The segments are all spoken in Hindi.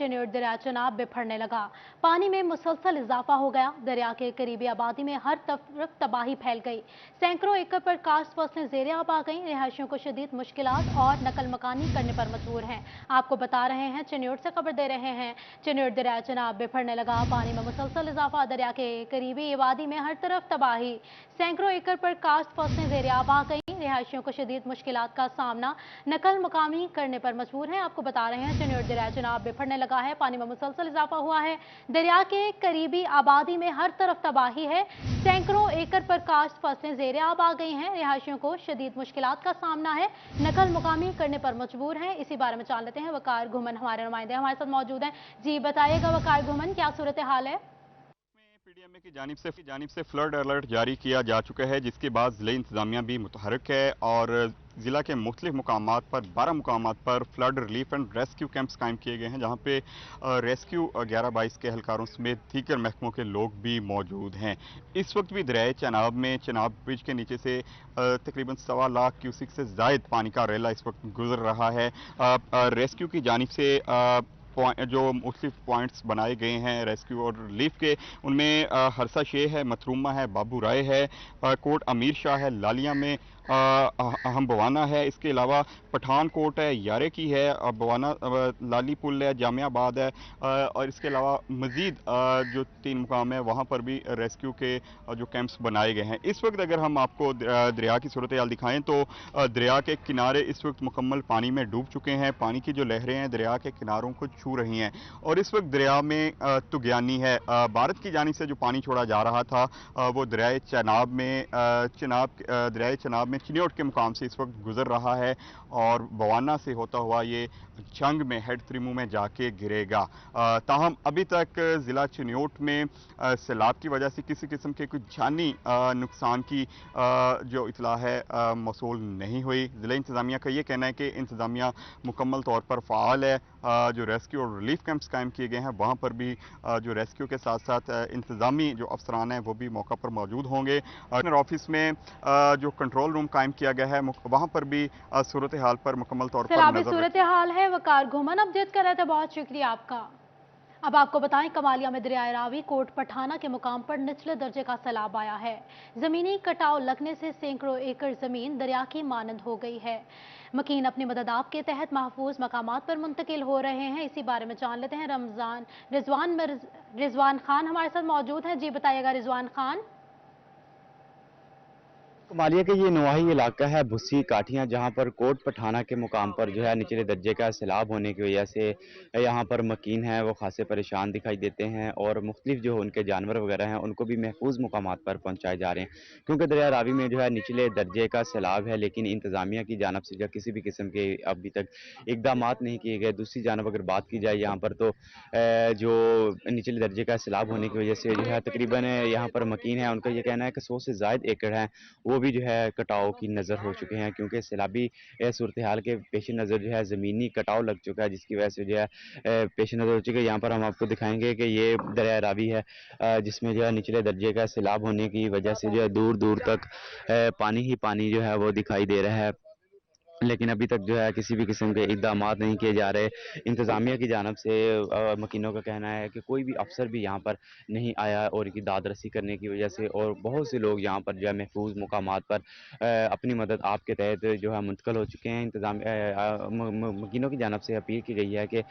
चिन्योट दरिया चनाब बिफरने लगा। पानी में मुसलसल इजाफा हो गया। दरिया के करीबी आबादी में हर तरफ तबाही फैल गई। सैकड़ों एकड़ पर काश्त फसलें ज़ेरे आब आ गई। रिहायशियों को शदीद मुश्किलात और नकल मकानी करने पर मजबूर हैं। आपको बता रहे हैं, चिन्योट से खबर दे रहे हैं, चिन्योट दरिया चनाब बिफरने लगा। पानी में मुसलसल इजाफा, दरिया के करीबी आबादी में हर तरफ तबाही। सैकड़ों एकड़ पर काश्त फसलें ज़ेरे आब आ गई। रिहायशियों को शदीद मुश्किलात का सामना नकल मकामी करने पर मजबूर हैं। आपको बता रहे हैं, चिन्योट दरिया चनाब बिफरने लगा है। पानी में मुसलसल इजाफा हुआ है। दरिया के करीबी आबादी में हर तरफ तबाही है। सैकड़ों एकड़ पर काश्त फसलें ज़ेरे आब आ गई हैं। रिहायशियों को शदीद मुश्किलात का सामना है, नकल मकामी करने पर मजबूर हैं। इसी बारे में जान लेते हैं, वकार घुमन हमारे नुमाइंदे हमारे साथ मौजूद हैं। जी बताइएगा वकार घुमन, क्या सूरत हाल है? पीडीएमए की जानिब से फ्लड अलर्ट जारी किया जा चुका है, जिसके बाद ज़िले इंतजामिया भी मुतहरक है और ज़िला के मुख्तलिफ मुकामात पर 12 मुकामात पर flood relief and rescue camps कायम किए गए हैं, जहाँ पे रेस्क्यू 11-22 के एहलकारों समेत दीगर महकमों के लोग भी मौजूद हैं। इस वक्त भी दरियाए चनाब में चनाब ब्रिज के नीचे से तकरीबन 1.25 लाख क्यूसिक से जायद पानी का रेला इस वक्त गुजर रहा है। रेस्क्यू की जानिब से जो मुख्तलिफ पॉइंट्स बनाए गए हैं रेस्क्यू और रिलीफ के, उनमें हरसा शेख है, मतरूमा है, बाबू राय है, कोट अमीर शाह है, लालिया में अहम बवाना है, इसके अलावा पठानकोट है, यारे की है, बवाना लाली पुल है, जामियाबाद है, और इसके अलावा मज़ीद जो 3 मुकाम है वहाँ पर भी रेस्क्यू के जो कैंप्स बनाए गए हैं। इस वक्त अगर हम आपको दरिया की सूरत हाल दिखाएं तो दरिया के किनारे इस वक्त मुकम्मल पानी में डूब चुके हैं। पानी की जो लहरें हैं दरिया के किनारों को छू रही हैं और इस वक्त दरिया में तुगयानी है। भारत की जानिब से जो पानी छोड़ा जा रहा था वो दरियाए चनाब में दरियाए चनाब में चिन्योट के मुकाम से इस वक्त गुजर रहा है और बवाना से होता हुआ ये जंग में हेड त्रिमू में जाके गिरेगा। ताहम अभी तक ज़िला चिन्योट में सैलाब की वजह से किसी किस्म के कुछ जानी नुकसान की जो इतला है मौसूल नहीं हुई। ज़िला इंतज़ामिया का ये कहना है कि इंतज़ामिया मुकम्मल तौर पर फ़ाल है। जो रेस्क्यू और रिलीफ कैंप्स कायम किए गए हैं वहाँ पर भी जो रेस्क्यू के साथ साथ इंतज़ामी जो अफसरान हैं वो भी मौका पर मौजूद होंगे। ऑफिस में जो कंट्रोल रूम कायम किया गया है वहाँ पर भी सूरत हाल पर मुकम्मल तौर पर सैलाबी नजर सूरत हाल है। वकार घुमन अपडेट कर रहे थे, बहुत शुक्रिया आपका। अब आपको बताएं, कमालिया में दरियाए रावी कोट पठाना के मुकाम पर निचले दर्जे का सैलाब आया है। जमीनी कटाव लगने से सैकड़ों एकड़ जमीन दरिया की मानंद हो गई है। मकीन अपनी मदद आपके तहत महफूज मकामात पर मुंतकिल हो रहे हैं। इसी बारे में जान लेते हैं, रिजवान खान हमारे साथ मौजूद हैं। जी बताइएगा रिजवान खान। कमालिया के ये नवाही इलाका है भुस्सी काठियाँ, जहाँ पर कोट पठाना के मुकाम पर जो है निचले दर्जे का सैलाब होने की वजह से यहाँ पर मकीन हैं वो खासे परेशान दिखाई देते हैं और मुख्तलिफ जो उनके जानवर वगैरह हैं उनको भी महफूज मुकामात पर पहुँचाए जा रहे हैं, क्योंकि दरिया रावी में जो है निचले दर्जे का सैलाब है, लेकिन इंतज़ामिया की जानब से जो किसी भी किस्म के अभी तक इकदाम नहीं किए गए। दूसरी जानब अगर बात की जाए यहाँ पर, तो जो निचले दर्जे का सैलाब होने की वजह से जो है तकरीबन यहाँ पर मकीन है, उनका ये कहना है कि 100 से ज़ायद एकड़ हैं वो भी जो है कटाव की नज़र हो चुके हैं, क्योंकि सैलाबी सूरत हाल के पेश नज़र जो है ज़मीनी कटाव लग चुका है, जिसकी वजह से जो है पेश नज़र हो चुका है। यहाँ पर हम आपको दिखाएंगे कि ये दरिया रावी है जिसमें जो है निचले दर्जे का सैलाब होने की वजह से जो है दूर दूर तक पानी ही पानी जो है वो दिखाई दे रहा है, लेकिन अभी तक जो है किसी भी किस्म के इकदाम नहीं किए जा रहे। इंतज़ामिया की जानब से मकीनों का कहना है कि कोई भी अफसर भी यहाँ पर नहीं आया और इनकी दाद रसी करने की वजह से, और बहुत से लोग यहाँ पर जो है महफूज मुकामात पर अपनी मदद आपके तहत जो है मुंतकिल हो चुके हैं। मकीनों की जानब से अपील की गई है कि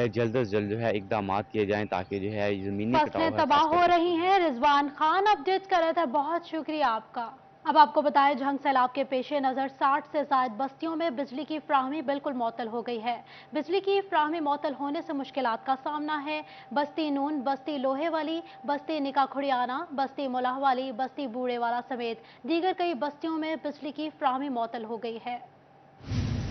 जल्द अज जल्द जो है इकदाम किए जाएँ ताकि जो है ज़मीनी फसलें कटाव है तबाह हो खासकर। रही हैं। रिजवान खान अपडेट कर रहे थे, बहुत शुक्रिया आपका। अब आपको बताएं, झंग सैलाब के पेश नज़र 60 से ज़ायद बस्तियों में बिजली की फ्राहमी बिल्कुल मअतल हो गई है। बिजली की फ्राहमी मअतल होने से मुश्किलात का सामना है। बस्ती नून, बस्ती लोहे वाली, बस्ती निका खुड़ियाना, बस्ती मुलाह वाली, बस्ती बूढ़े वाला समेत दीगर कई बस्तियों में बिजली की फ्राहमी मअतल हो गई है।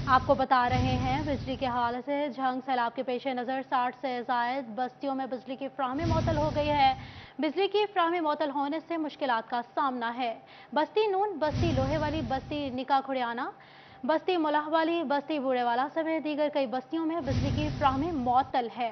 आपको बता रहे हैं, बिजली के हाल से झंग सैलाब के पेश नज़र 60 से ज़ायद बस्तियों में बिजली की फ्राहमी मअतल हो गई है। बिजली की फ्राहमी मअतल होने से मुश्किलात का सामना है। बस्ती नून, बस्ती लोहे वाली, बस्ती निका खुड़ियाना, बस्ती मुलाह वाली, बस्ती बूढ़े वाला समेत दीगर कई बस्तियों में बिजली की फ्राहमी मअतल है।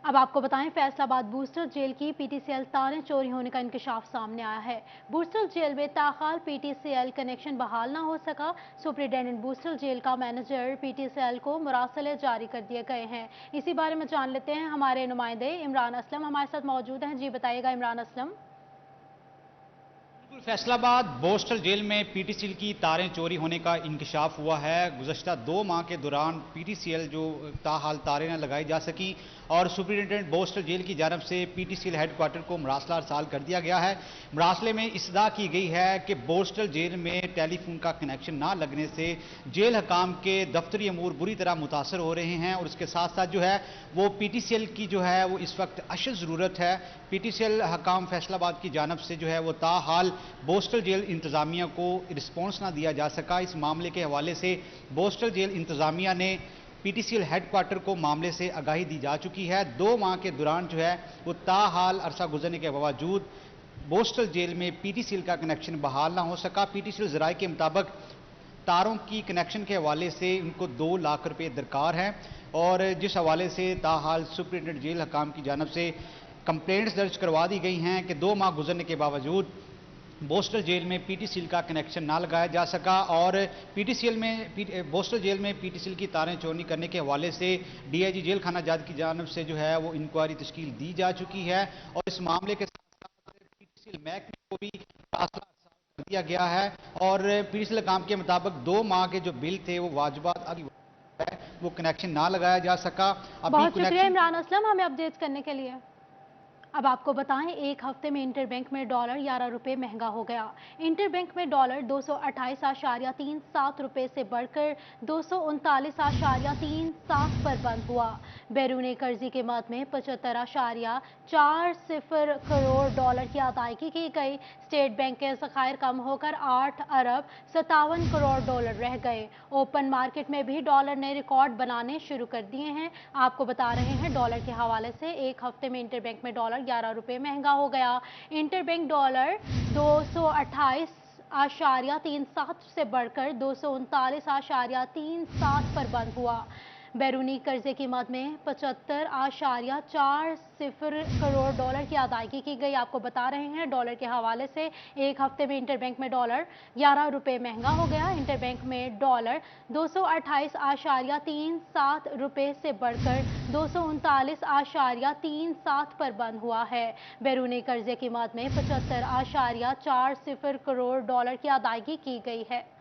अब आपको बताएं, फैसलाबाद बूस्टर जेल की पीटीसीएल तारें चोरी होने का इंकशाफ सामने आया है। बूस्टर जेल में ताहाल पीटीसीएल कनेक्शन बहाल ना हो सका। सुप्रिंटेंडेंट बूस्टर जेल का मैनेजर पीटीसीएल को मुरासले जारी कर दिए गए हैं। इसी बारे में जान लेते हैं, हमारे नुमाइंदे इमरान असलम हमारे साथ मौजूद हैं। जी बताइएगा इमरान असलम। फैसलाबाद बोस्टल जेल में पीटीसीएल की तारें चोरी होने का इंकशाफ हुआ है। गुज़श्ता 2 माह के दौरान पीटीसीएल जो ताहाल तारें न लगाई जा सकी और सुप्रिंटेंडेंट बोस्टल जेल की जानब से पीटीसीएल हेडक्वार्टर को मरासला अरसाल कर दिया गया है। मरासले में इस्तदा की गई है कि बोस्टल जेल में टेलीफोन का कनेक्शन ना लगने से जेल हकाम के दफ्तरी अमूर बुरी तरह मुतासर हो रहे हैं और उसके साथ साथ जो है वो पीटीसीएल की जो है वो इस वक्त अशद ज़रूरत है। पीटीसीएल हकाम फैसलाबाद की जानब से जो है वो ताहाल बोस्टल जेल इंतजामिया को रिस्पॉन्स ना दिया जा सका। इस मामले के हवाले से बोस्टल जेल इंतजामिया ने पीटीसीएल हेडक्वार्टर को मामले से आगाही दी जा चुकी है। 2 माह के दौरान जो है वो ताहाल अरसा गुजरने के बावजूद बोस्टल जेल में पीटीसीएल का कनेक्शन बहाल ना हो सका। पीटीसीएल ज़राए के मुताबिक तारों की कनेक्शन के हवाले से उनको 2 लाख रुपए दरकार हैं और जिस हवाले से ताहाल सुप्रिंटेंडेंट जेल हकाम की जानब से कंप्लेंट्स दर्ज करवा दी गई हैं कि 2 माह गुजरने के बावजूद बोस्टल जेल में पीटीसीएल का कनेक्शन ना लगाया जा सका और बोस्टल जेल में पीटीसीएल की तारें चोरी करने के हवाले से डीआईजी जेल खाना जात की जानब से जो है वो इंक्वायरी तश्कील दी जा चुकी है और इस मामले के साथ साथ पीटीसीएल महकमे को भी फैसला कर दिया गया है और पीटीसीएल काम के मुताबिक 2 माह के जो बिल थे वो वाजिबात अदी है, वो कनेक्शन ना लगाया जा सका। बहुत शुक्रिया इमरान असलम हमें अपडेट करने के लिए। अब आपको बताएं, एक हफ्ते में इंटरबैंक में डॉलर 11 रुपये महंगा हो गया। इंटरबैंक में डॉलर 228.37 रुपये से बढ़कर 239.37 पर बंद हुआ। बैरूनी कर्जी के मद में 75.40 करोड़ डॉलर की अदायगी की गई। स्टेट बैंक के ज़खायर कम होकर 8 अरब 57 करोड़ डॉलर रह गए। ओपन मार्केट में भी डॉलर ने रिकॉर्ड बनाने शुरू कर दिए हैं। आपको बता रहे हैं, डॉलर के हवाले से एक हफ्ते में इंटरबैंक में डॉलर 11 रुपये महंगा हो गया। इंटरबैंक डॉलर 228.37 से बढ़कर 239.37 पर बंद हुआ। बैरूनी कर्जे की मद में 75.40 करोड़ डॉलर की अदायगी की गई। आपको बता रहे हैं, डॉलर के हवाले से एक हफ्ते में इंटरबैंक में डॉलर 11 रुपये महंगा हो गया। इंटरबैंक में डॉलर 228.37 रुपये से बढ़कर 239.37 पर बंद हुआ है। बैरूनी कर्जे की मद में 75.40 करोड़ डॉलर की अदायगी की गई है।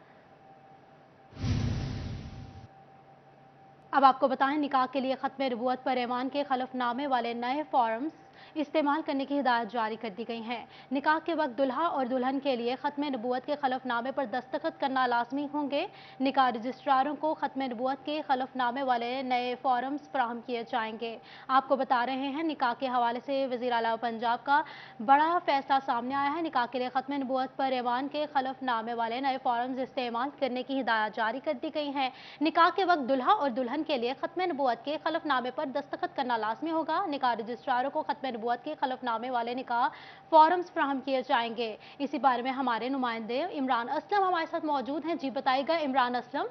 अब आपको बताएं, निकाह के लिए खत्म नबूवत पर ऐवान के खलफनामे वाले नए फॉर्म्स इस्तेमाल करने की हिदायत जारी कर दी गई हैं। निकाह के वक्त दुल्हा और दुल्हन के लिए खत्म नबूवत के खलफनामे पर दस्तखत करना लाजमी होंगे। निकाह रजिस्ट्रारों को खत्म नबूवत के खलफनामे वाले नए फॉर्म्स फराहम किए जाएंगे। आपको बता रहे हैं, निकाह के हवाले से वज़ीर आला पंजाब का बड़ा फैसला सामने आया है। निकाह के लिए खत्म नबूवत पर ऐवान के खलफनामे वाले नए फॉर्म्स इस्तेमाल करने की हिदायत जारी कर दी गई हैं। निकाह के वक्त दुल्हा और दुल्हन के लिए खत्म नबूवत के खलफनामे पर दस्तखत करना लाजमी होगा। निकाह रजिस्ट्रारों को खत्म नबूवत के खलफनामे वाले निकाह फॉर्म्स फराहम किए जाएंगे। इसी बारे में हमारे नुमाइंदे इमरान असलम हमारे साथ मौजूद हैं। जी बताइएगा इमरान असलम।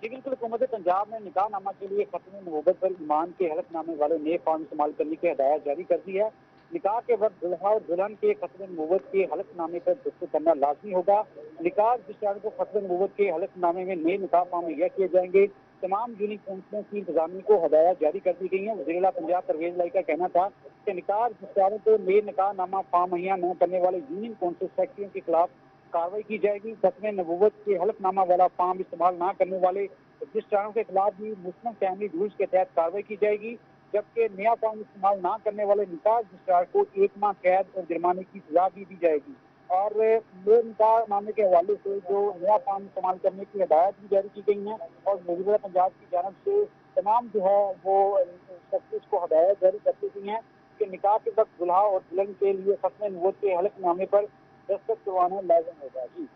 जी बिल्कुल, हुकूमत पंजाब ने निकाहनामा के लिए खत्म नबूवत पर ईमान के हलफनामे वाले नए फॉर्म इस्तेमाल करने की हिदायत जारी कर दी है। निकाह के वक्त दुल्हा और दुल्हन के खत्म नबूवत के हलफनामे पर दस्तखत करना लाजमी होगा। निकाह रजिस्ट्रार को खत्म नबूवत के हलफनामे में नए निकाह फॉर्म मुहैया किए जाएंगे। तमाम यूनिक काउंसिलों की इंतजामी को हिदायत जारी कर दी गई है। वज़ीर आला पंजाब परवेज लाई का कहना था कि निकाह रजिस्ट्रारों को नए निकाहनामा फॉर्म मुहैया न करने वाले यूनियन काउंसिल सेक्रेटरियों के खिलाफ कार्रवाई की जाएगी। खत्म नबूवत के हलफनामा वाला फॉर्म इस्तेमाल न करने वाले रजिस्ट्रारों के खिलाफ भी मुस्लिम फैमिली रूल्स के तहत कार्रवाई की जाएगी, जबकि नया फॉर्म इस्तेमाल न करने वाले निकाह रजिस्ट्रार को 1 माह कैद और जुर्माने की सजा भी दी जाएगी। और नए निकाहनामे के हवाले से जो नया फॉर्म इस्तेमाल करने की हिदायत भी जारी की गई है और वज़ीर पंजाब की जानब से तमाम जो है वो सेक्रेटरीज को हिदायत जारी कर दी गई है कि निकाह के वक्त दुल्हा और दुल्हन के लिए खत्म नबूवत के हलफनामे पर दस्तखत करवाना लाज़िम होगा। जी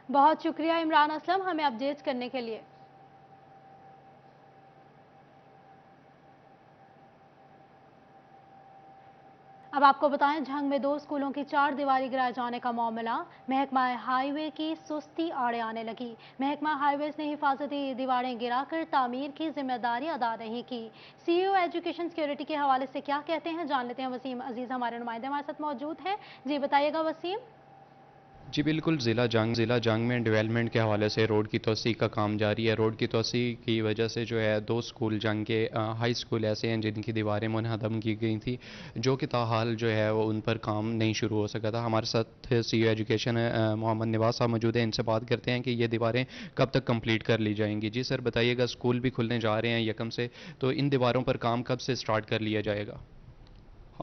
बहुत शुक्रिया इमरान असलम हमें अपडेट करने के लिए। अब आपको बताएं, झंग में 2 स्कूलों की 4 दीवारी गिराए जाने का मामला। महकमा हाईवे की सुस्ती आड़े आने लगी। महकमा हाईवेज ने हिफाजती दीवारें गिराकर तामीर की जिम्मेदारी अदा नहीं की। सीईओ एजुकेशन सिक्योरिटी के हवाले से क्या कहते हैं, जान लेते हैं। वसीम अजीज हमारे नुमाइंदे हमारे साथ मौजूद हैं। जी बताइएगा वसीम। जी बिल्कुल, ज़िला जंग में डेवलपमेंट के हवाले से रोड की तोसी का काम जारी है। रोड की तोसी की वजह से जो है 2 स्कूल जंग के हाई स्कूल ऐसे हैं जिनकी दीवारें मुनहदम की गई थी, जो कि ताहाल जो है वो उन पर काम नहीं शुरू हो सका था। हमारे साथ सीईओ एजुकेशन मोहम्मद नवाज साहब मौजूद हैं, इनसे बात करते हैं कि ये दीवारें कब तक कंप्लीट कर ली जाएंगी। जी सर बताइएगा, स्कूल भी खुलने जा रहे हैं यकम से, तो इन दीवारों पर काम कब से स्टार्ट कर लिया जाएगा?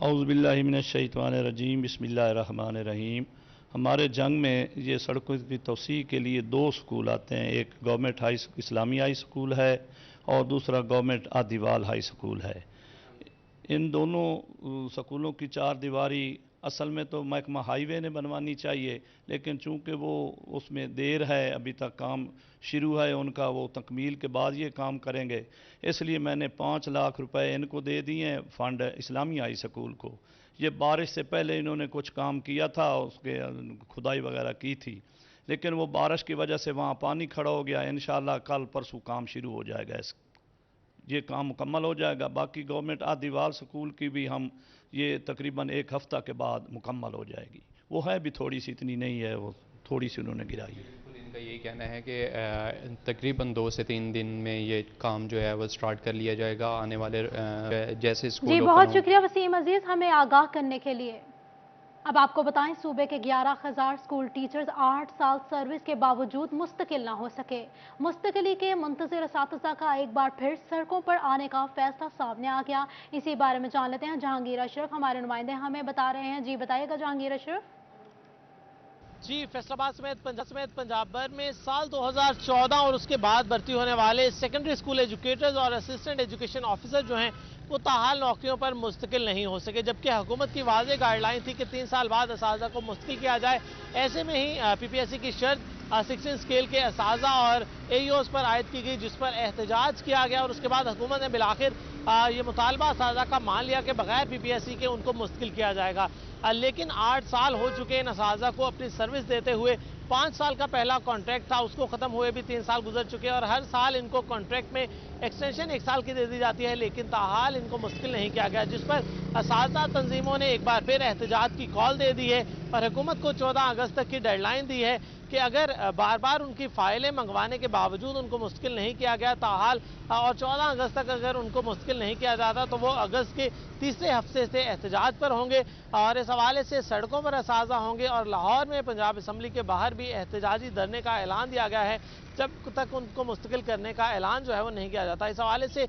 औज़ु बिल्लाहि मिनश शैतानिर रजीम, बिस्मिल्लाहिर रहमानिर रहीम। हमारे जंग में ये सड़कों की तोसी के लिए 2 स्कूल आते हैं। एक गवर्नमेंट इस्लामी हाई स्कूल है और दूसरा गवर्नमेंट आदिवाल हाई स्कूल है। इन दोनों स्कूलों की 4 दीवारी असल में तो महकमा हाईवे ने बनवानी चाहिए, लेकिन चूंकि वो उसमें देर है, अभी तक काम शुरू है उनका, वो तकमील के बाद ये काम करेंगे। इसलिए मैंने 5 लाख रुपए इनको दे दिए हैं फंड इस्लामी हाई स्कूल को। ये बारिश से पहले इन्होंने कुछ काम किया था, उसके खुदाई वगैरह की थी, लेकिन वो बारिश की वजह से वहाँ पानी खड़ा हो गया। इंशाल्लाह कल परसों काम शुरू हो जाएगा, ये काम मुकम्मल हो जाएगा। बाकी गवर्नमेंट आदिवाल स्कूल की भी हम ये तकरीबन 1 हफ्ता के बाद मुकम्मल हो जाएगी। वो है भी थोड़ी सी, इतनी नहीं है, वो थोड़ी सी उन्होंने गिराई है। इनका यही कहना है कि तकरीबन 2 से 3 दिन में ये काम जो है वो स्टार्ट कर लिया जाएगा। आने वाले जैसे स्कूल जी बहुत शुक्रिया वसीम अजीज हमें आगाह करने के लिए। अब आपको बताएं, सूबे के 11,000 स्कूल टीचर्स 8 साल सर्विस के बावजूद मुस्तकिल ना हो सके। मुस्तकिली के मुंतज़िर असातिज़ा का एक बार फिर सड़कों पर आने का फैसला सामने आ गया। इसी बारे में जान लेते हैं। जहांगीर अशरफ हमारे नुमाइंदे हमें बता रहे हैं। जी बताइएगा जहांगीर अशरफ। जी, फैसलाबाद समेत पंजाब भर में साल 2014 और उसके बाद भर्ती होने वाले सेकेंडरी स्कूल एजुकेटर्स और असिस्टेंट एजुकेशन ऑफिसर जो हैं वो ताहाल नौकरियों पर मुस्तकिल नहीं हो सके, जबकि हुकूमत की वाज़ेह गाइडलाइन थी कि 3 साल बाद असातिज़ा को मुस्तकिल किया जाए। ऐसे में ही पीपीएससी की शर्त 16 स्केल के असातिज़ा और एईओज़ पर आयद की गई, जिस पर एहतजाज किया गया और उसके बाद हुकूमत ने बिलाखिर ये मुतालबा असातिज़ा का मान लिया कि बगैर पीपीएससी के उनको मुस्तकिल किया जाएगा। लेकिन 8 साल हो चुके इन असातिज़ा को अपनी सर्विस देते हुए। 5 साल का पहला कॉन्ट्रैक्ट था, उसको ख़त्म हुए भी 3 साल गुजर चुके हैं और हर साल इनको कॉन्ट्रैक्ट में एक्सटेंशन 1 साल की दे दी जाती है, लेकिन ताहाल इनको मुश्किल नहीं किया गया, जिस पर असातिज़ा तंजीमों ने एक बार फिर एहतजाज की कॉल दे दी है और हुकूमत को 14 अगस्त तक की डेडलाइन दी है कि अगर बार बार उनकी फाइलें मंगवाने के बावजूद उनको मुश्किल नहीं किया गया ताहाल और 14 अगस्त तक अगर उनको मुश्किल नहीं किया जाता तो वो अगस्त के तीसरे हफ्ते से एहतजाज पर होंगे और इस हवाले से सड़कों पर असातिज़ा होंगे और लाहौर में पंजाब असम्बली के बाहर भी एहतजाजी धरने का ऐलान दिया गया है जब तक उनको मुस्तकिल करने का ऐलान जो है वो नहीं किया जाता। इस हवाले से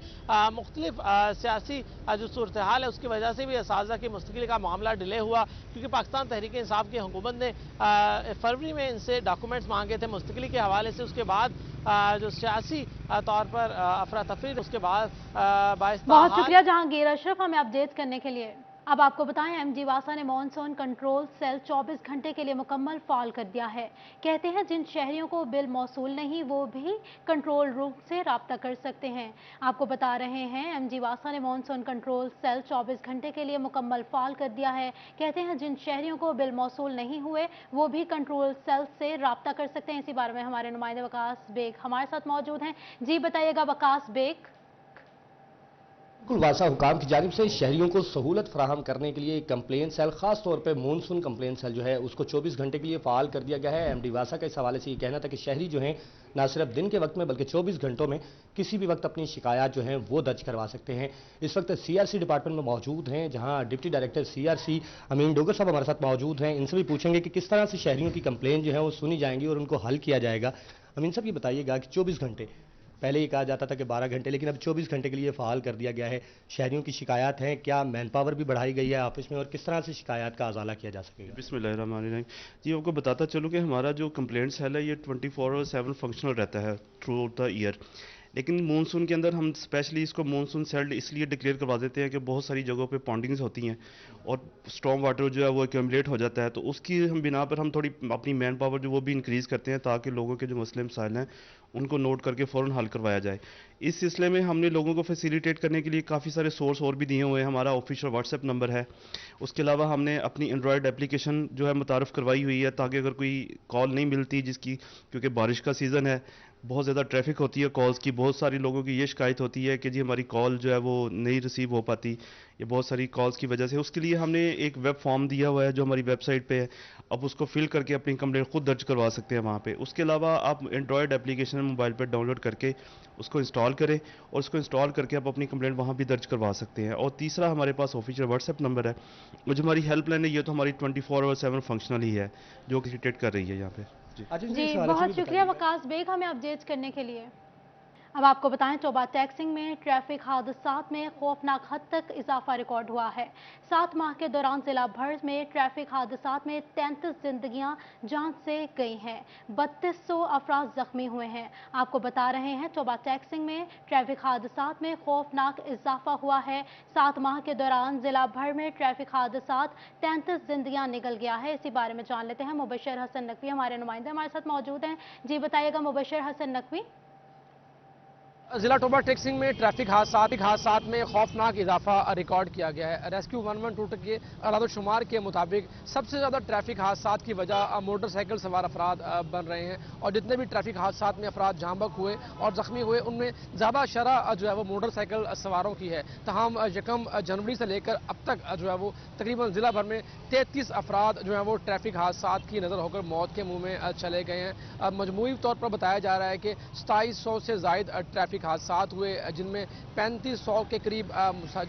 मुख्तलिफ सियासी जो सूरत हाल है उसकी वजह से भी असातिज़ा की मुस्तकिली का मामला डिले हुआ, क्योंकि पाकिस्तान तहरीक इंसाफ की हुकूमत ने फरवरी में इनसे डॉक्यूमेंट्स मांगे थे मुस्तकिली के हवाले से। उसके बाद जो सियासी तौर पर अफरा तफरी, उसके बाद बहुत शुक्रिया जहांगीर अशरफ हमें अपडेट करने के लिए। अब आपको बताएं, एमजी वासा ने मॉनसून कंट्रोल सेल 24 घंटे के लिए मुकम्मल फाल कर दिया है। कहते हैं जिन शहरियों को बिल मौसूल नहीं वो भी कंट्रोल रूम से रब्ता कर सकते हैं। आपको बता रहे हैं एमजी वासा ने मॉनसून कंट्रोल सेल 24 घंटे के लिए मुकम्मल फाल कर दिया है। कहते हैं जिन शहरियों को बिल मौसूल नहीं हुए वो भी कंट्रोल सेल से रब्ता कर सकते हैं। इसी बारे में हमारे नुमाइंदे वकास बेग हमारे साथ मौजूद हैं। जी बताइएगा वकास बेग। बिल्कुल, वासा हुकाम की जानिब से शहरियों को सहूलत फराहम करने के लिए कंप्लेन सेल, खास तौर पे मानसून कंप्लेन सेल जो है उसको 24 घंटे के लिए फ़ाल कर दिया गया है। एमडी वासा का इस हवाले से ये कहना था कि शहरी जो हैं ना सिर्फ दिन के वक्त में बल्कि 24 घंटों में किसी भी वक्त अपनी शिकायत जो हैं वो दर्ज करवा सकते हैं। इस वक्त सीआरसी डिपार्टमेंट में मौजूद हैं, जहाँ डिप्टी डायरेक्टर सीआरसी अमीन डोगर साहब हमारे साथ मौजूद हैं। इनसे भी पूछेंगे कि किस तरह से शहरियों की कंप्लेन जो है वो सुनी जाएंगी और उनको हल किया जाएगा। अमीन साहब ये बताइएगा कि 24 घंटे, पहले ये कहा जाता था कि 12 घंटे, लेकिन अब 24 घंटे के लिए फ़ाल कर दिया गया है। शहरियों की शिकायत हैं, क्या मैन पावर भी बढ़ाई गई है ऑफिस में और किस तरह से शिकायत का अजाला किया जा सकेगा? बिस्मिल्लाहिर्रहमानिर्रहीम। जी आपको बताता चलूँ कि हमारा जो कंप्लेंट सेल है ये 24/7 फंक्शनल रहता है थ्रू आउट द ईयर। लेकिन मानसून के अंदर हम स्पेशली इसको मानसून सेल्ड इसलिए डिक्लेयर करवा देते हैं कि बहुत सारी जगहों पे पॉन्डिंग्स होती हैं और स्टॉर्म वाटर जो है वो एक्यूमुलेट हो जाता है, तो उसकी हम बिना पर हम थोड़ी अपनी मैन पावर जो वो भी इंक्रीज़ करते हैं ताकि लोगों के जो मसले मसाइल हैं उनको नोट करके फ़ौरन हल करवाया जाए। इस सिलसिले में हमने लोगों को फैसिलिटेट करने के लिए काफ़ी सारे सोर्स और भी दिए हुए हैं। हमारा ऑफिशियल व्हाट्सएप नंबर है, उसके अलावा हमने अपनी एंड्रॉयड एप्लीकेशन जो है मुतारफ़ करवाई हुई है ताकि अगर कोई कॉल नहीं मिलती जिसकी, क्योंकि बारिश का सीज़न है, बहुत ज़्यादा ट्रैफिक होती है कॉल्स की, बहुत सारी लोगों की ये शिकायत होती है कि जी हमारी कॉल जो है वो नहीं रिसीव हो पाती, ये बहुत सारी कॉल्स की वजह से। उसके लिए हमने एक वेब फॉर्म दिया हुआ है जो हमारी वेबसाइट पे है, आप उसको फिल करके अपनी कंप्लेंट खुद दर्ज करवा सकते हैं वहाँ पे। उसके अलावा आप एंड्रॉयड एप्लीकेशन मोबाइल पर डाउनलोड करके उसको इंस्टॉल करें और उसको इंस्टॉल करके आप अपनी कंप्लेंट वहाँ भी दर्ज करवा सकते हैं। और तीसरा हमारे पास ऑफिशियल व्हाट्सएप नंबर है, वो जो हमारी हेल्पलाइन है ये तो हमारी 24/7 फंक्शनल ही है जो फैसिलिटेट कर रही है यहाँ पे। जी बहुत शुक्रिया वकास बेग हमें अपडेट करने के लिए। अब आपको बताएं चोबा टैक्सिंग में ट्रैफिक हादसात में खौफनाक हद तक इजाफा रिकॉर्ड हुआ है। 7 माह के दौरान जिला भर में ट्रैफिक हादसात में 33 जिंदगियां जान से गई हैं, 3200 अफराद जख्मी हुए हैं। आपको बता रहे हैं चोबा टैक्सिंग में ट्रैफिक हादसात में खौफनाक इजाफा हुआ है। 7 माह के दौरान जिला भर में ट्रैफिक हादसात 33 जिंदगियां निकल गया है। इसी बारे में जान लेते हैं। मुबशर हसन नकवी हमारे नुमाइंदे हमारे साथ मौजूद हैं। जी बताइएगा मुबशर हसन नकवी। जिला टोबा टैक्सिंग में ट्रैफिक हादसात में खौफनाक इजाफा रिकॉर्ड किया गया है। रेस्क्यू 112 के अदाद-ओ-शुमार के मुताबिक सबसे ज़्यादा ट्रैफिक हादसात की वजह मोटरसाइकिल सवार अफराद बन रहे हैं और जितने भी ट्रैफिक हादसात में अफराद जाँबक हुए और ज़ख्मी हुए उनमें ज़्यादा शरह जो है वो मोटरसाइकिल सवारों की है। तमाम 1 जनवरी से लेकर अब तक जो है वो तकरीबन ज़िला भर में 33 अफराद जो है वो ट्रैफिक हादसात की नज़र होकर मौत के मुँह में चले गए हैं। मजमूई तौर पर बताया जा रहा है कि 2700 से ज़ायद ट्रैफिक हादसात हुए जिनमें 3500 के करीब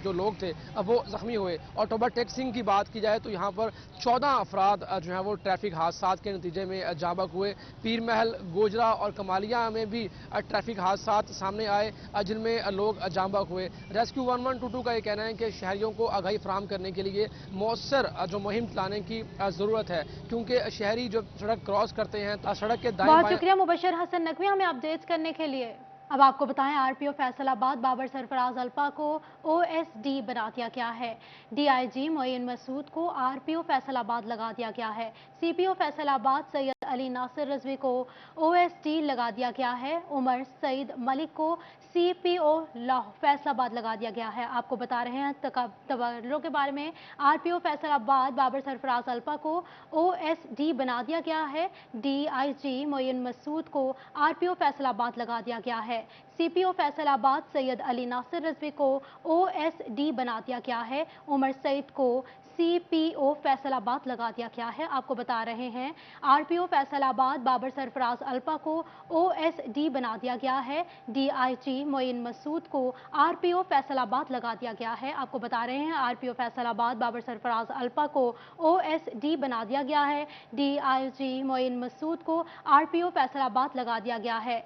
जो लोग थे वो जख्मी हुए। और टोबा टैक्सिंग की बात की जाए तो यहाँ पर 14 अफराद जो है वो ट्रैफिक हादसात के नतीजे में जाँबक हुए। पीर महल, गोजरा और कमालिया में भी ट्रैफिक हादसात सामने आए जिनमें लोग जाँबक हुए। रेस्क्यू 1122 का ये कहना है कि शहरियों को आगाही फराहम करने के लिए मौसर जो मुहिम चलाने की ज़रूरत है, क्योंकि शहरी जो सड़क क्रॉस करते हैं सड़क के दाएं बहुत शुक्रिया मुबशर हसन नकवी हमें अपडेट करने के लिए। अब आपको बताएं आरपीओ फैसलाबाद बाबर सरफराज अल्पा को ओएसडी बना दिया गया है। डीआईजी मोइन मसूद को आरपीओ फैसलाबाद लगा दिया गया है। सीपीओ फैसलाबाद सैयद अली नासिर रजवी को ओएसडी लगा दिया गया है। उमर सईद मलिक को सीपीओ फैसलाबाद लगा दिया गया है। आपको बता रहे हैं तबादलों के बारे में। आरपीओ फैसलाबाद बाबर सरफराज अल्पा को ओएसडी बना दिया गया है। डीआईजी मोइन मसूद को आरपीओ फैसलाबाद लगा दिया गया है। सीपीओ फैसलाबाद सैयद अली नासिर रजवी को ओएसडी बना दिया गया है। उमर सईद को सीपीओ फैसलाबाद लगा दिया गया है। आपको बता रहे हैं आरपीओ फैसलाबाद बाबर सरफराज अल्पा को ओएसडी बना दिया गया है। डीआईजी मोइन मसूद को आरपीओ फैसलाबाद लगा दिया गया है। आपको बता रहे हैं आरपीओ फैसलाबाद बाबर सरफराज अल्पा को ओएसडी बना दिया गया है। डीआईजी मोइन मसूद को आरपीओ फैसलाबाद लगा दिया गया है।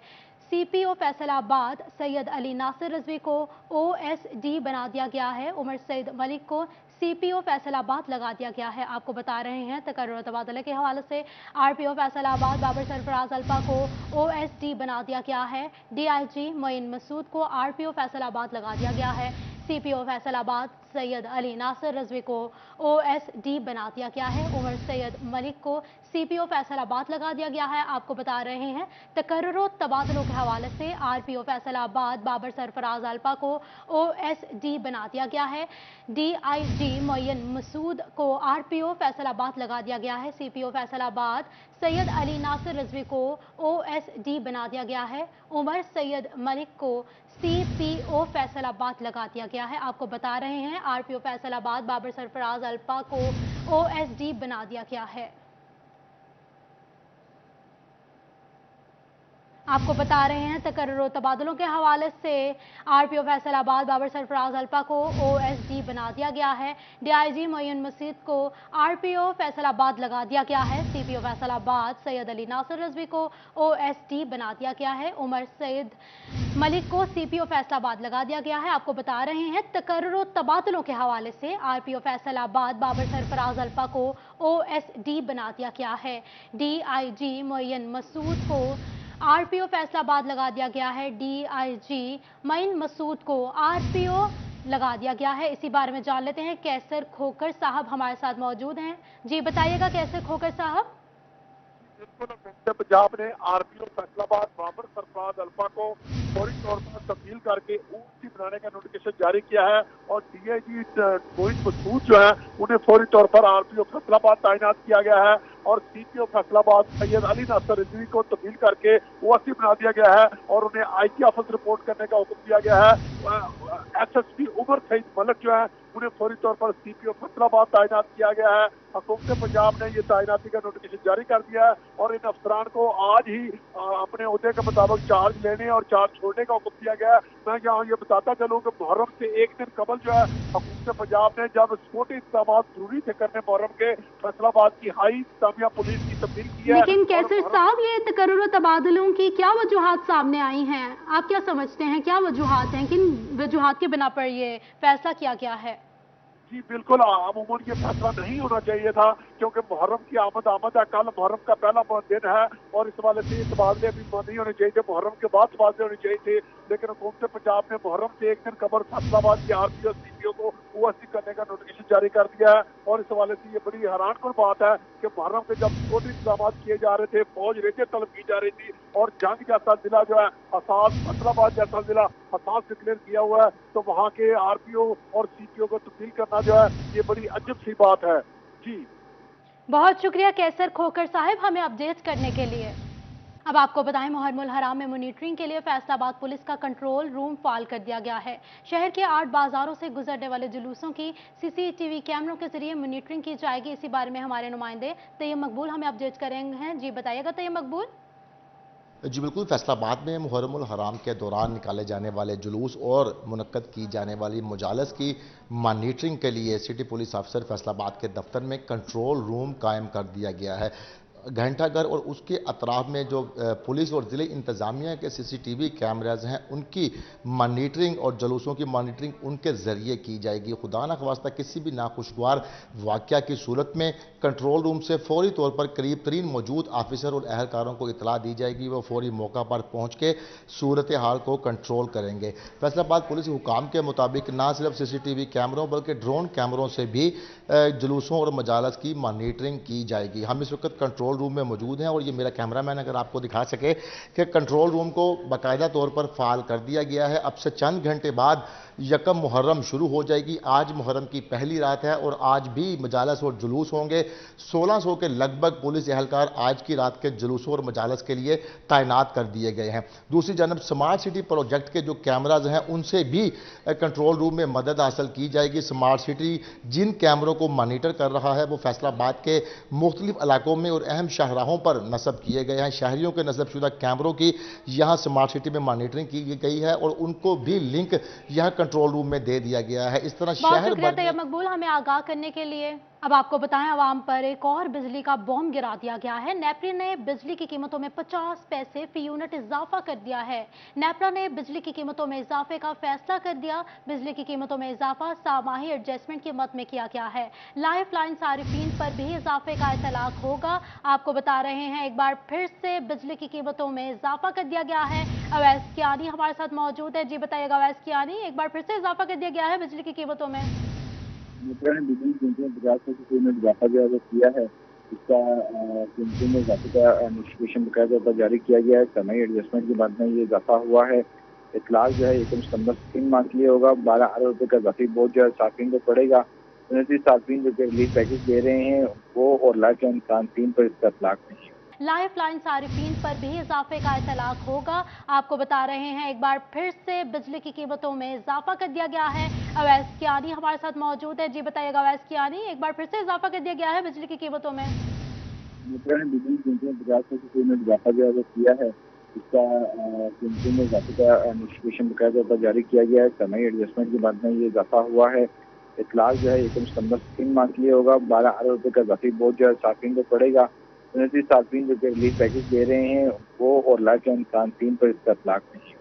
सीपीओ फैसलाबाद सैयद अली नासिर रजवी को ओएसडी बना दिया गया है। उमर सईद मलिक को सीपीओ फैसलाबाद लगा दिया गया है। आपको बता रहे हैं तकर्रुर तबादले के हवाले से आरपीओ फैसलाबाद बाबर सरफराज अल्पा को ओएसडी बना दिया गया है। डीआईजी मोइन मसूद को आरपीओ फैसलाबाद लगा दिया गया है। सीपीओ फैसलाबाद सैयद अली नासिर रजवी को ओएसडी बना दिया गया है। उमर सैयद मलिक को सीपीओ फैसलाबाद लगा दिया गया है। आपको बता रहे हैं तकर्रुर तबादलों के हवाले से आरपीओ फैसलाबाद बाबर सरफराज अल्पा को ओएसडी बना दिया गया है। डीआईजी मोइन मसूद को आरपीओ फैसलाबाद लगा दिया गया है। सीपीओ फैसलाबाद सैयद अली नासिर रजवी को ओएसडी बना दिया गया है। उमर सैयद मलिक को सीपीओ फैसलाबाद लगा दिया गया है। आपको बता रहे हैं आरपीओ फैसलाबाद बाबर सरफराज अल्पा को ओएसडी बना दिया गया है। आपको बता रहे हैं तकर्रुर तबादलों के हवाले से आरपीओ फैसलाबाद बाबर सरफराज अल्पा को ओएसडी बना दिया गया है। डीआईजी मोइन मसीद को आरपीओ फैसलाबाद लगा दिया गया है। सीपीओ फैसलाबाद सैयद अली नासिर रजवी को ओएसडी बना दिया गया है। उमर सईद मलिक को सीपीओ फैसलाबाद लगा दिया गया है। आपको बता रहे हैं तकर्रुर तबादलों के हवाले से आरपीओ फैसलाबाद बाबर सरफराज अल्पा को ओएसडी बना दिया गया है। डीआईजी मोइन मसूद को आरपीओ फैसलाबाद लगा दिया गया है। डीआईजी मईन मसूद को आरपीओ लगा दिया गया है। इसी बारे में जान लेते हैं। कैसर खोकर साहब हमारे साथ मौजूद हैं। जी बताइएगा कैसर खोकर साहब। पंजाब ने आरपीओ फैसलाबाद बाबर सरफराज अल्फा को फौरी तौर पर तब्दील करके ऊंची बनाने का नोटिफिकेशन जारी किया है और डीआईजी मोइन मसूद जो है उन्हें फौरी तौर पर आरपीओ फैसलाबाद तैनात किया गया है और सीपीओ फैसलाबाद सैयद अली नासर रिजवी को तब्दील करके ओएसडी बना दिया गया है और उन्हें आईटी ऑफिस रिपोर्ट करने का हुक्म दिया गया है। एसएसपी उमर सईद मलिक जो है उन्हें फौरी तौर पर सीपीओ फैसलाबाद तैनात किया गया है। हुकूमत पंजाब ने ये तैनाती का नोटिफिकेशन जारी कर दिया है और इन अफसरान को आज ही अपने ओहदे के मुताबिक चार्ज लेने और चार्ज छोड़ने का हुक्म दिया गया है। मैं यहाँ ये बताता चलूँ कि मुहर्रम से एक दिन कबल जो है हुकूमत पंजाब ने जब स्पोर्टी इंतजाम जरूरी थे करने मुहर्रम के, फैसलाबाद की हाई इंतजामिया पुलिस की तब्दील की है। लेकिन कैसर साहब ये तकर्रुर तबादलों की क्या वजूहात सामने आई हैं? आप क्या समझते हैं, क्या वजूहात हैं, किन वजूहात के बिना पर ये फैसला किया गया है? जी बिल्कुल, अमूमन ये फैसला नहीं होना चाहिए था क्योंकि मुहर्रम की आमद है। कल मुहर्रम का पहला दिन है और इस वाले से तबादले भी नहीं होने चाहिए थे, मुहर्रम के बाद तबादले होने चाहिए थे। लेकिन हुकूमत पंजाब ने मुहर्रम से एक दिन कबल फैसलाबाद की आरपीओ सीपीओ को ओएसडी करने का नोटिफिकेशन जारी कर दिया है और इस वाले से ये बड़ी हैरानकुन बात है कि मुहर्रम के जब छोटे इंतजाम किए जा रहे थे, फौज रेजे तलब की जा रही थी और जंग जैसा जिला जो है हसास, फैसलाबाद जैसा जिला हसास डिक्लेयर किया हुआ है, तो वहाँ के आरपीओ और सीपीओ को तब्दील करना जो है ये बड़ी अजब सी बात है। जी बहुत शुक्रिया कैसर खोकर साहब हमें अपडेट करने के लिए। अब आपको बताएं, मुहर्रमुल हराम में मॉनिटरिंग के लिए फैसलाबाद पुलिस का कंट्रोल रूम फाल कर दिया गया है। शहर के 8 बाजारों से गुजरने वाले जुलूसों की सीसीटीवी कैमरों के जरिए मॉनिटरिंग की जाएगी। इसी बारे में हमारे नुमाइंदे तैयब मकबूल हमें अपडेट करेंगे। जी बताइएगा तैयब मकबूल। जी बिल्कुल, फैसलाबाद में मुहर्रमुल हराम के दौरान निकाले जाने वाले जुलूस और मुनक्कद की जाने वाली मुजालस की मॉनिटरिंग के लिए सिटी पुलिस अफसर फैसलाबाद के दफ्तर में कंट्रोल रूम कायम कर दिया गया है। घंटाघर और उसके अतराफ में जो पुलिस और ज़िले इंतज़ामिया के सीसीटीवी कैमराज हैं उनकी मॉनिटरिंग और जुलूसों की मॉनिटरिंग उनके ज़रिए की जाएगी। खुदा न ख्वास्ता किसी भी नाखुशगवार वाक़या की सूरत में कंट्रोल रूम से फौरी तौर पर करीब तरीन मौजूद ऑफिसर और अहलकारों को इतला दी जाएगी। वो फौरी मौका पर पहुँच के सूरत हाल को कंट्रोल करेंगे। फैसलाबाद पुलिस हुकाम के मुताबिक न सिर्फ सीसीटीवी कैमरों बल्कि ड्रोन कैमरों से भी जुलूसों और मजालस की मॉनिटरिंग की जाएगी। हम इस वक्त कंट्रोल रूम में मौजूद हैं और ये मेरा कैमरामैन अगर आपको दिखा सके कि कंट्रोल रूम को बाकायदा तौर पर फाल कर दिया गया है। अब से चंद घंटे बाद यकम मुहर्रम शुरू हो जाएगी। आज मुहर्रम की पहली रात है और आज भी मजालस और जुलूस होंगे। 1600 के लगभग पुलिस एहलकार आज की रात के जुलूसों और मजालस के लिए तैनात कर दिए गए हैं। दूसरी जानब स्मार्ट सिटी प्रोजेक्ट के जो कैमराज हैं उनसे भी कंट्रोल रूम में मदद हासिल की जाएगी। स्मार्ट सिटी जिन कैमरों को मॉनिटर कर रहा है वो फैसलाबाद के मुख्तलिफ इलाकों में और अहम शाहराहों पर नस्ब किए गए हैं। शहरियों के नस्बशुदा कैमरों की यहाँ स्मार्ट सिटी में मॉनिटरिंग की गई है और उनको भी लिंक यहाँ कंट्रोल रूम में दे दिया गया है। इस तरह शहर भर मकबूल हमें आगाह करने के लिए। अब आपको बताएं, आवाम पर एक और बिजली का बॉम्ब गिरा दिया गया है। नेपरा ने बिजली की कीमतों में 50 पैसे फी यूनिट इजाफा कर दिया है। नेपरा ने बिजली की कीमतों में इजाफे का फैसला कर दिया। बिजली की कीमतों में इजाफा सामाही एडजस्टमेंट की मद में किया गया है। लाइफ लाइन सारिफीन पर भी इजाफे का इतलाक होगा। आपको बता रहे हैं एक बार फिर से बिजली की कीमतों में इजाफा कर दिया गया है। अवैस कियानी हमारे साथ मौजूद है। जी बताइएगा अवैस कियानी, एक बार फिर से इजाफा कर दिया गया है बिजली की कीमतों में। नेपरा ने बिजली कीमतों में 50 पैसे यूनिट इजाफा जो किया है, इसका कीमतों में इजाफे का नोटिफिकेशन बकायदा पर जारी किया गया है। समाई एडजस्टमेंट के बाद में ये इजाफा हुआ है। इतलाक जो है 1 सितंबर से 3 माह के लिए होगा। 12 अरब रुपये का इजाफी बोझ जो है सार्फिन को पड़ेगा। सार्फिन जो रिलीफ पैकेज दे रहे हैं वो और लाइफ लाइन सार्फिन पर इसका इतलाक नहीं है। लाइफ लाइन सारिफीन पर भी इजाफे का इतलाक होगा। आपको बता रहे हैं एक बार फिर से बिजली की कीमतों में इजाफा कर दिया गया है। अवैस कियानी हमारे साथ मौजूद है। जी बताइएगा अवैस कियानी, एक बार फिर से इजाफा कर दिया गया है बिजली की कीमतों में। नेपरा ने बिजली कीमतों में 50 पैसे यूनिट इजाफा जो किया है, इसका कीमतों में इजाफे का नोटिफिकेशन बकायदा पर जारी किया गया है। समाई एडजस्टमेंट के बाद में ये इजाफा हुआ है। इतलाक जो है 1 सितंबर से 3 माह के लिए होगा। 12 अरब रुपये का इजाफी बोझ जो है सार्फिन को पड़ेगा। सार्फिन जो रिलीफ पैकेज दे रहे हैं वो और लाइफ लाइन सार्फिन पर इसका इतलाक नहीं है।